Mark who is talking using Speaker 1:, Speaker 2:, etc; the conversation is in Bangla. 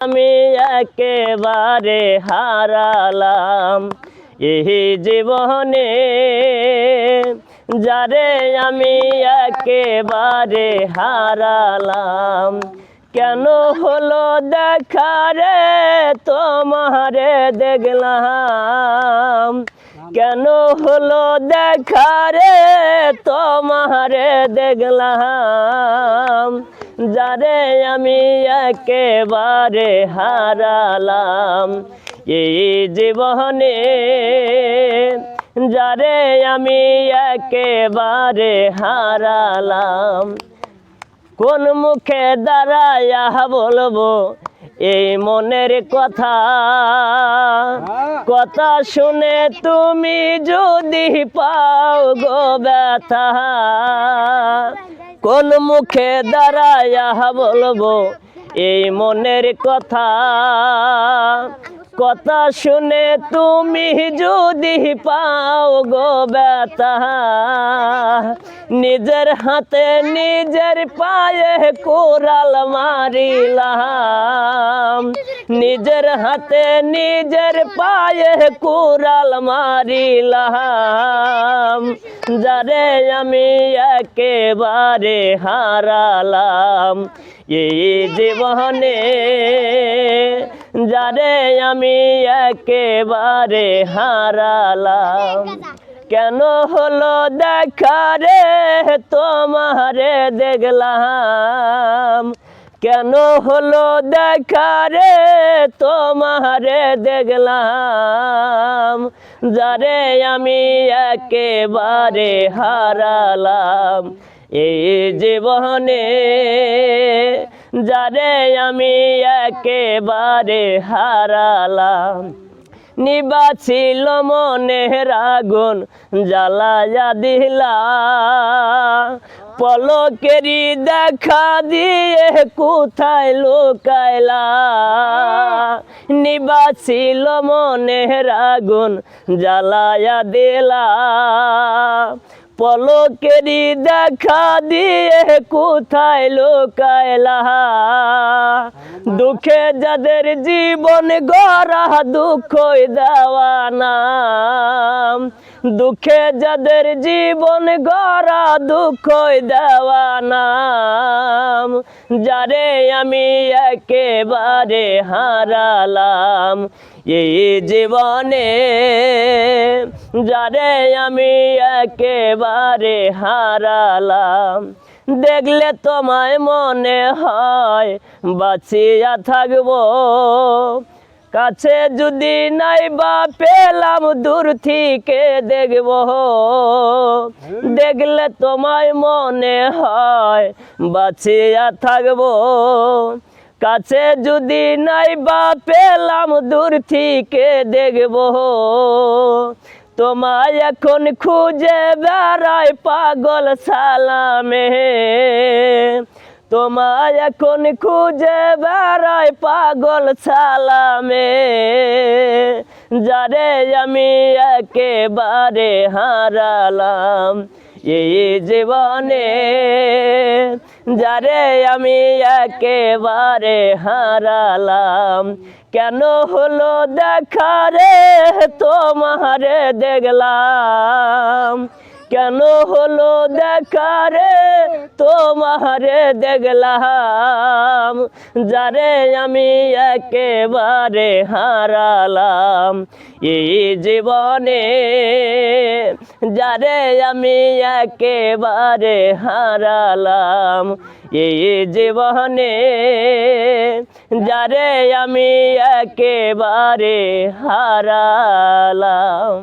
Speaker 1: আমি একেবারে হারালাম এই জীবনে, যারে আমি একেবারে হারালাম। কেন হলো দেখা রে তোমারে দেখলাম, কেন হলো দেখা রে তোমারে দেখলাম, যারে আমি একেবারে হারালাম এই জীবনে, যারে আমি একেবারে হারালাম। কোন মুখে দাঁড়ায়া বলবো এই মনের কথা, কথা শুনে তুমি যদি পাও গো ব্যথা। কোন মুখে দাঁড়ায়া বলবো এই মনের কথা, কথা শুনে তুমি যদি পাও গো ব্যথা। নিজের হাতে নিজের পায়ে কোরাল মারিলাম, নিজের হাতে নিজের পায়ে কোরাল মারিলাম, যারে আমি একেবারে হারালাম এই জীবনে, যারে আমি একেবারে হারালাম। কেন হলো দেখা রে তোমারে দেখলাম, কেন হলো দেখা রে তোমারে দেখলাম, যারে আমি একেবারে হারালাম এই জীবনে, যারে আমি একেবারে হারালাম। নিবা ছিল মনের আগুন জ্বালায়া দিলা, পলকেরই দেখা দিয়ে কোথায় লুকাইলা। নিবা ছিল মনের আগুন জ্বালায়া দিলা, পলকেরই দেখা দিয়ে কোথায় লুকাইলা। দুঃখে যাদের জীবন গড়া দুঃখই দেওয়া নাম, দুঃখে যাদের জীবন গড়া দুঃখই দেওয়া নাম, যারে আমি একেবারে হারালাম এই জীবনে, যারে আমি একেবারে হারালাম। দেখলে তোমায় মনে হয় বাঁচিয়া থাকবো, কাছে যদি নাই বা পেলাম দূর থেকে দেখবো। দেখলে তোমায় মনে হয় বাঁচিয়া থাকবো, কাছে যদি নাই বা পেলাম দূর থেকে দেখবো। তোমায় এখন খুঁজে বেড়াই পাগল সালামে, তোমায় এখন খুঁজে বেড়াই পাগল সালামে, যারে আমি একেবারে হারালাম এই জীবনে, যারে আমি একেবারে হারালাম। কেন হলো দেখা রে তোমারে দেখলাম, কেন হলো দেখা রে তোমারে দেখলাম, যারে আমি একেবারে হারালাম এই জীবনে, যারে আমি একেবারে হারালাম এই জীবনে, যারে আমি একেবারে হারালাম।